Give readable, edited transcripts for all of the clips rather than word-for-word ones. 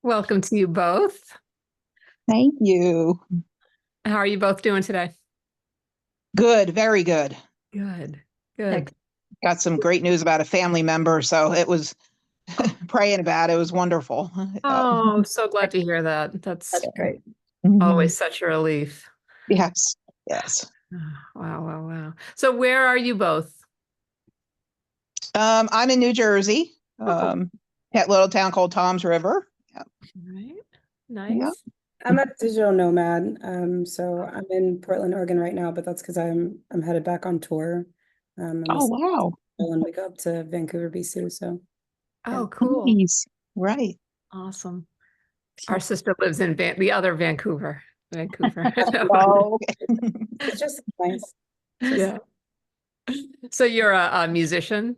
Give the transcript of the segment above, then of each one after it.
Welcome to you both. Thank you. How are you both doing today? Good, very good. Good, good. Got some great news about a family member, so it was praying about it. It was wonderful. Oh, I'm so glad to hear that. That's Great. Mhm. always such a relief. Yes, yes. Wow, wow, wow. So where are you both? I'm in New Jersey, Oh, at a little town called Tom's River. right. Yeah. Nice. I'm a digital nomad, so I'm in Portland, Oregon right now, but that's because I'm headed back on tour. In the Oh, wow. fall, and we go up to Vancouver, BC. So yeah. Oh, cool. Nice. Right. Awesome. Our sister lives in the other Vancouver. Vancouver. Oh, It's just nice. It's just, Yeah. So you're a musician?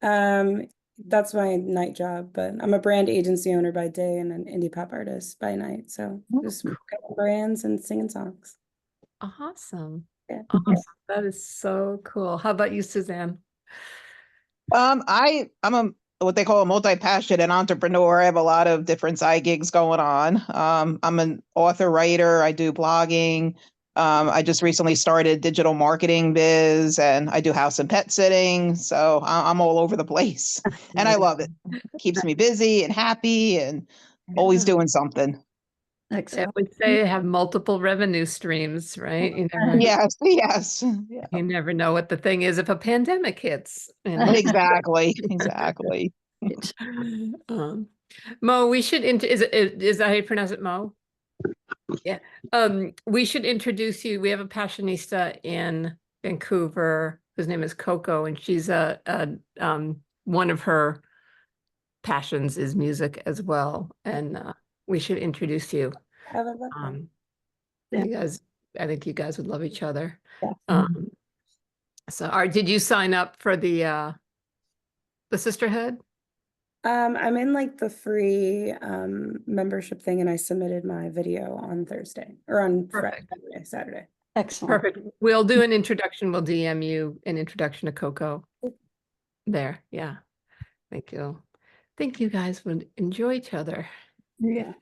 um, that's my night job, but I'm a brand agency owner by day and an indie pop artist by night. So just working on brands and singing songs. Awesome. Yeah. Awesome. That is so cool. How about you, Suzanne? I'm a what they call a multi-passionate entrepreneur. I have a lot of different side gigs going on. I'm an author, writer. I do blogging. I just recently started digital marketing biz, and I do house and pet sitting. So I'm all over the place, and I love it. Keeps me busy and happy, and always Yeah. doing something. I Excellent. would say have multiple revenue streams, right? Yes, yes, yeah, You never know what the thing is if a pandemic hits. exactly, exactly. Um, Mo, we should is that how you pronounce it, Mo? Yeah. We should introduce you. We have a passionista in Vancouver whose name is Coco, and she's one of her passions is music as well. And we should introduce you. I love that. Um, Yeah. you guys, I think you guys would love each other. Yeah. Um, did you sign up for the sisterhood? I'm in like the free membership thing, and I submitted my video on Thursday or on Perfect. Saturday. Excellent. Perfect. We'll do an introduction. We'll DM you an introduction to Coco. There. Yeah. Thank you. Think you guys would enjoy each other. Yeah.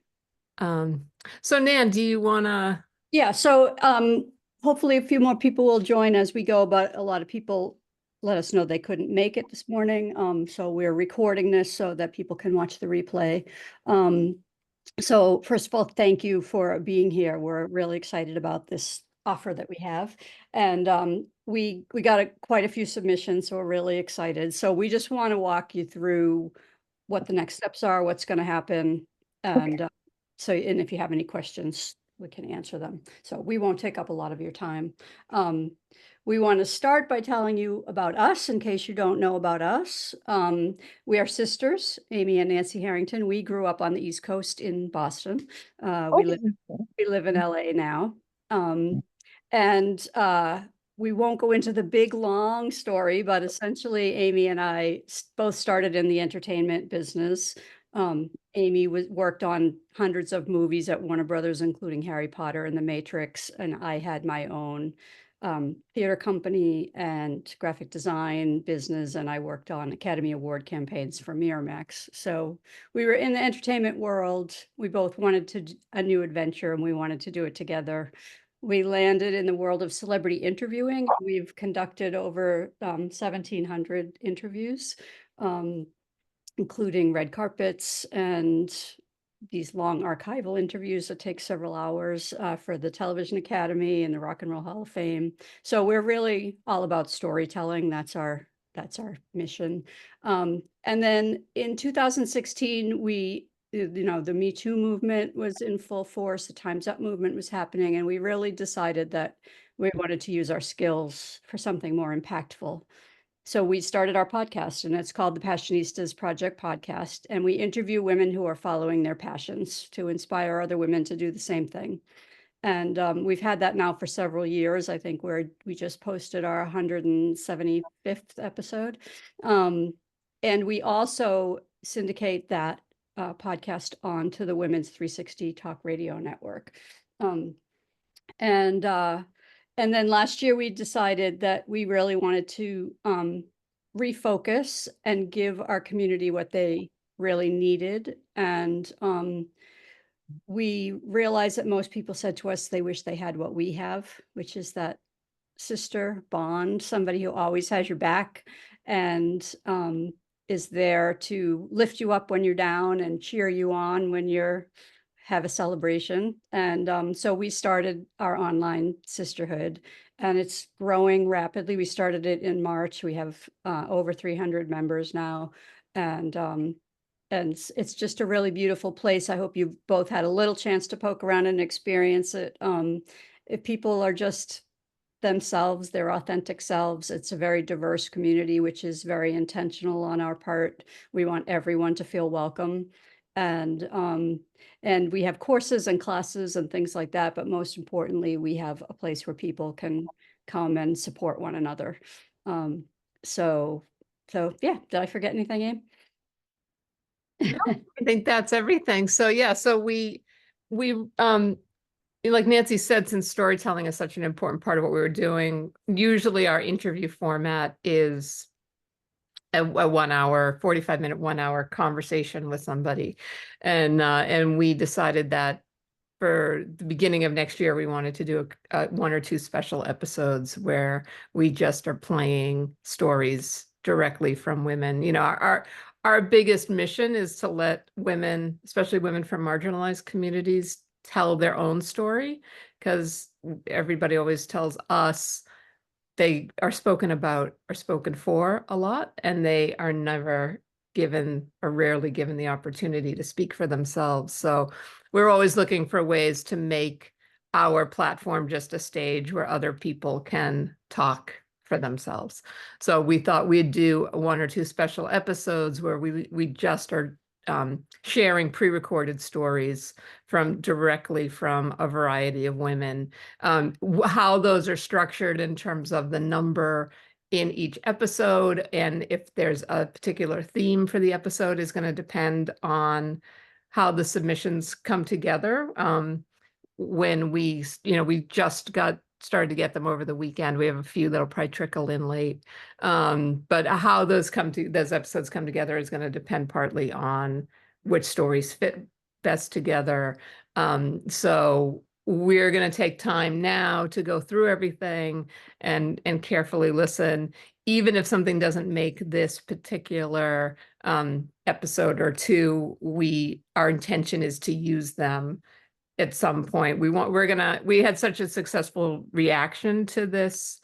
So Nan, do you wanna Yeah. So hopefully a few more people will join as we go, but a lot of people let us know they couldn't make it this morning. So we're recording this so that people can watch the replay. So first of all, thank you for being here. We're really excited about this offer that we have. And we got quite a few submissions, so we're really excited. So we just want to walk you through what the next steps are, what's going to happen. And and if you have any questions, we can answer them. So we won't take up a lot of your time. We want to start by telling you about us in case you don't know about us. We are sisters, Amy and Nancy Harrington. We grew up on the East Coast in Boston. Okay. We live in LA now. And we won't go into the big long story, but essentially Amy and I both started in the entertainment business. Amy worked on hundreds of movies at Warner Brothers, including Harry Potter and The Matrix, and I had my own theater company and graphic design business, and I worked on Academy Award campaigns for Miramax. So we were in the entertainment world. We both wanted a new adventure, and we wanted to do it together. We landed in the world of celebrity interviewing. We've conducted over 1,700 interviews, including red carpets and these long archival interviews that take several hours for the Television Academy and the Rock and Roll Hall of Fame. So we're really all about storytelling. That's our mission. And then in 2016, the Me Too movement was in full force. The Time's Up movement was happening, and we really decided that we wanted to use our skills for something more impactful. So we started our podcast, and it's called the Passionistas Project Podcast. And we interview women who are following their passions to inspire other women to do the same thing. And we've had that now for several years. I think we just posted our 175th episode. And we also syndicate that podcast on to the Women's 360 Talk Radio Network. And then last year we decided that we really wanted to refocus and give our community what they really needed. And we realized that most people said to us they wish they had what we have, which is that sister bond, somebody who always has your back and is there to lift you up when you're down and cheer you on when you're have a celebration. And so we started our online sisterhood, and it's growing rapidly. We started it in March. We have over 300 members now, and it's just a really beautiful place. I hope you both had a little chance to poke around and experience it. If people are just themselves, their authentic selves, it's a very diverse community, which is very intentional on our part. We want everyone to feel welcome. And we have courses and classes and things like that, but most importantly, we have a place where people can come and support one another. So yeah, did I forget anything, Abe? I think that's everything. So yeah, so we like Nancy said, since storytelling is such an important part of what we were doing, usually our interview format is a 1 hour, 45-minute, 1 hour conversation with somebody. And we decided that for the beginning of next year, we wanted to do 1 or 2 special episodes where we just are playing stories directly from women. You know, our biggest mission is to let women, especially women from marginalized communities, tell their own story, because everybody always tells us they are spoken about or spoken for a lot, and they are never given or rarely given the opportunity to speak for themselves. So we're always looking for ways to make our platform just a stage where other people can talk for themselves. So we thought we'd do 1 or 2 special episodes where we just are sharing pre-recorded stories directly from a variety of women. How those are structured in terms of the number in each episode, and if there's a particular theme for the episode, is going to depend on how the submissions come together. When we just started to get them over the weekend. We have a few that'll probably trickle in late. But how those episodes come together is going to depend partly on which stories fit best together. So we're going to take time now to go through everything and carefully listen. Even if something doesn't make this particular episode or 2, our intention is to use them at some point. We had such a successful reaction to this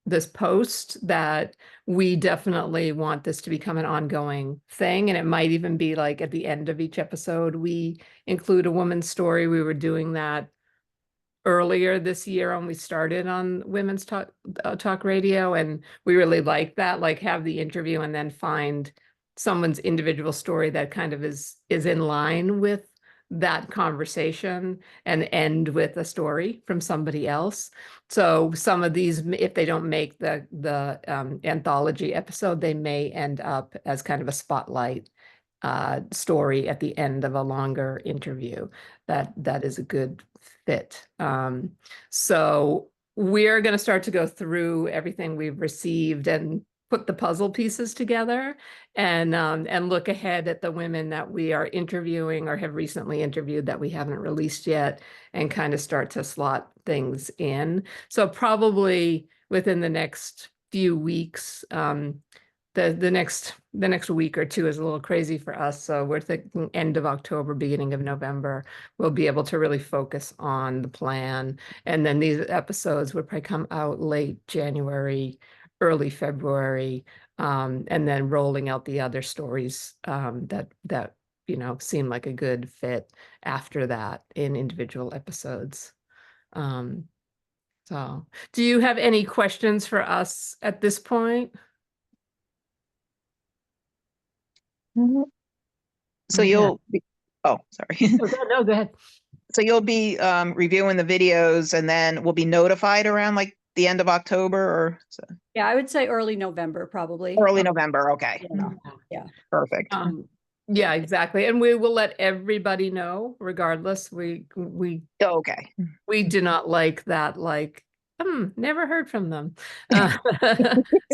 this post that we definitely want this to become an ongoing thing. And it might even be like at the end of each episode, we include a woman's story. We were doing that earlier this year when we started on Women's Talk Radio, and we really like that, like have the interview and then find someone's individual story that kind of is in line with that conversation and end with a story from somebody else. So some of these, if they don't make the anthology episode, they may end up as kind of a spotlight story at the end of a longer interview. That is a good fit. So we're going to start to go through everything we've received and put the puzzle pieces together and look ahead at the women that we are interviewing or have recently interviewed that we haven't released yet, and kind of start to slot things in. So probably within the next few weeks, the next week or 2 is a little crazy for us. So we're thinking end of October, beginning of November, we'll be able to really focus on the plan. And then these episodes would probably come out late January, early February, and then rolling out the other stories that seem like a good fit after that in individual episodes. So do you have any questions for us at this point? So you'll be, oh, sorry. No, go ahead. So you'll be reviewing the videos, and then we'll be notified around like the end of October, or so? Yeah, I would say early November, probably. Early November. Okay. Yeah. Perfect. Yeah, exactly. And we will let everybody know regardless. We Okay. do not like that, like, never heard from them.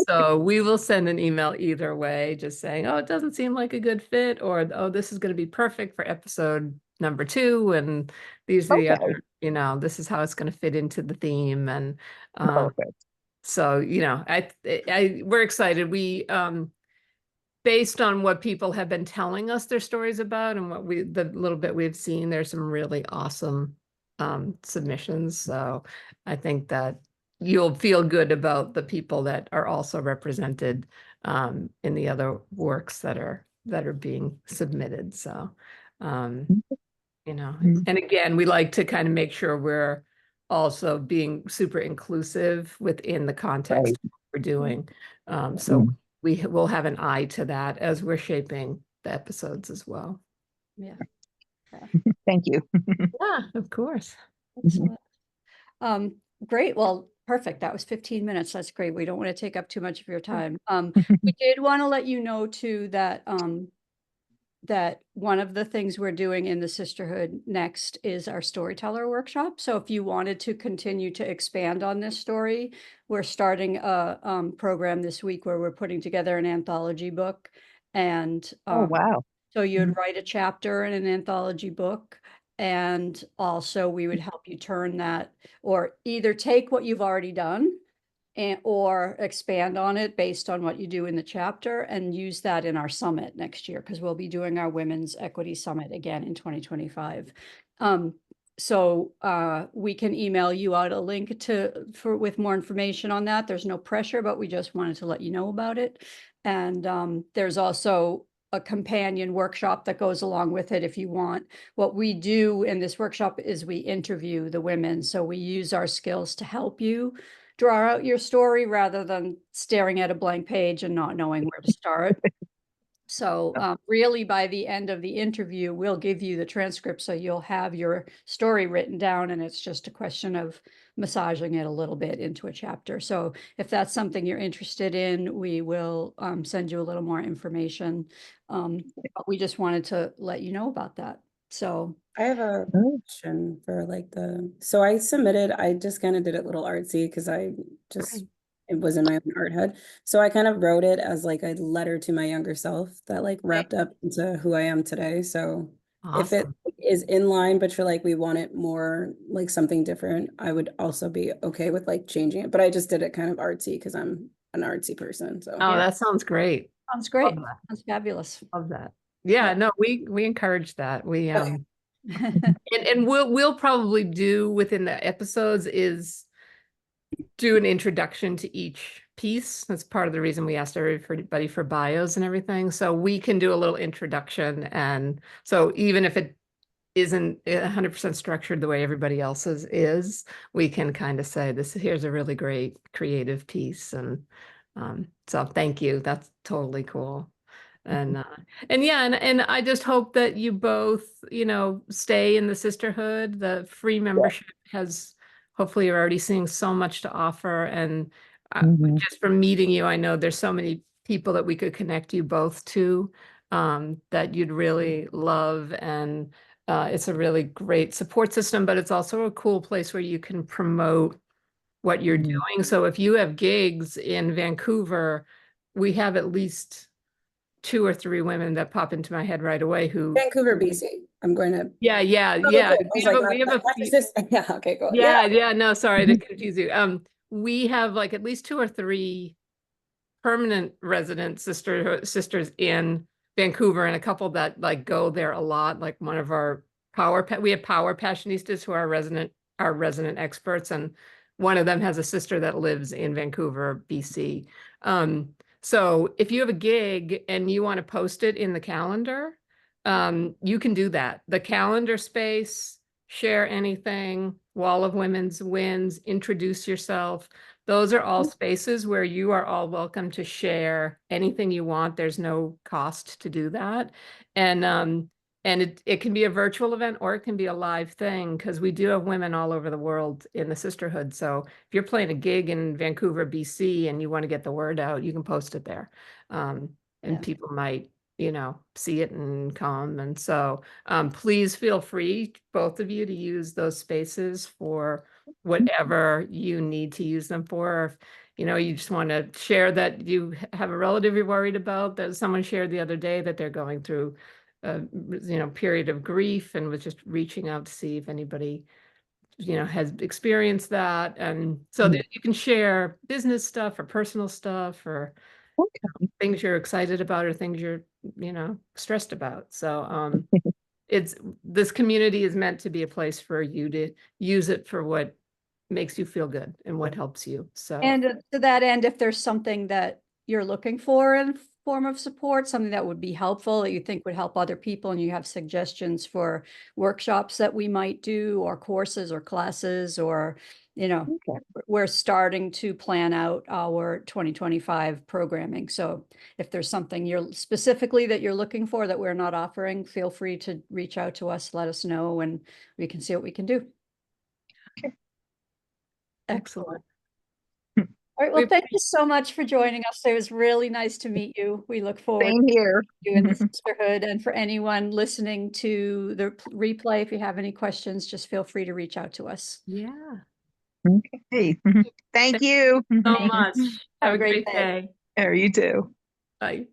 So we will send an email either way, just saying, oh, it doesn't seem like a good fit, or, oh, this is going to be perfect for episode number 2. And these are the Okay. other, this is how it's going to fit into the theme. And Perfect. so, we're excited. We, based on what people have been telling us their stories about and the little bit we've seen, there's some really awesome submissions. So I think that you'll feel good about the people that are also represented in the other works that are being submitted. So, and again, we like to kind of make sure we're also being super inclusive within the context of what we're doing. So we will have an eye to that as we're shaping the episodes as well. Yeah. Thank you. Yeah, of course. Excellent. Great. Well, perfect. That was 15 minutes. That's great. We don't want to take up too much of your time. We did want to let you know too that that one of the things we're doing in the sisterhood next is our storyteller workshop. So if you wanted to continue to expand on this story, we're starting a program this week where we're putting together an anthology book. And Oh, wow. so you'd write a chapter in an anthology book, and also we would help you turn that, or either take what you've already done or expand on it based on what you do in the chapter, and use that in our summit next year, because we'll be doing our Women's Equity Summit again in 2025. So we can email you out a link with more information on that. There's no pressure, but we just wanted to let you know about it. And there's also a companion workshop that goes along with it if you want. What we do in this workshop is we interview the women. So we use our skills to help you draw out your story rather than staring at a blank page and not knowing where to start. So really by the end of the interview, we'll give you the transcript so you'll have your story written down, and it's just a question of massaging it a little bit into a chapter. So if that's something you're interested in, we will send you a little more information. But we just wanted to let you know about that. So I have a question for so I just kind of did it a little artsy because it was in my own art head. So I kind of wrote it as like a letter to my younger self that wrapped up into who I am today. So if it is in line, but you're like, we want it more like something different, I would also be okay with changing it. But I just did it kind of artsy because I'm an artsy person. So Oh, that sounds great. sounds great. Love that. Sounds fabulous. Love that. Yeah, no, we encourage that. We and we'll probably do within the episodes is do an introduction to each piece. That's part of the reason we asked everybody for bios and everything. So we can do a little introduction. And so even if it isn't 100% structured the way everybody else's is, we can kind of say here's a really great creative piece. And so thank you. That's totally cool. And I just hope that you both, stay in the sisterhood. The free membership has, hopefully you're already seeing so much to offer. And just from meeting you, I know there's so many people that we could connect you both to that you'd really love. And it's a really great support system, but it's also a cool place where you can promote what you're doing. So if you have gigs in Vancouver, we have at least 2 or 3 women that pop into my head right away who Vancouver, BC. I'm going to. Yeah. Cool. We have a few. Yeah. Okay. Cool. Yeah. No, sorry to confuse you. We have at least 2 or 3 permanent resident sisters in Vancouver, and a couple that go there a lot. Like one of our we have power passionistas who are our resident experts, and one of them has a sister that lives in Vancouver, BC. So if you have a gig and you want to post it in the calendar, you can do that. The calendar space, share anything, Wall of Women's Wins, introduce yourself. Those are all spaces where you are all welcome to share anything you want. There's no cost to do that. And it can be a virtual event or it can be a live thing, because we do have women all over the world in the sisterhood. So if you're playing a gig in Vancouver, BC, and you want to get the word out, you can post it there. And people might, see it and come. And so please feel free, both of you, to use those spaces for whatever you need to use them for. Or if, you know, you just want to share that you have a relative you're worried about, that someone shared the other day that they're going through a, you know, period of grief, and was just reaching out to see if anybody, you know, has experienced that. And so that you can share business stuff or personal stuff, or things you're excited about, or things you're, you know, stressed about. So this community is meant to be a place for you to use it for what makes you feel good and what helps you. So And to that end, if there's something that you're looking for in form of support, something that would be helpful, that you think would help other people, and you have suggestions for workshops that we might do, or courses or classes, or, you know, we're starting to plan out our 2025 programming. So if there's something you're specifically that you're looking for that we're not offering, feel free to reach out to us, let us know, and we can see what we can do. excellent. All right, well, thank you so much for joining us. It was really nice to meet you. We look forward Same here. to you in the sisterhood. And for anyone listening to the replay, if you have any questions, just feel free to reach out to us. Yeah. Okay. Thank you. So much. Have a great day. day. You too. Bye.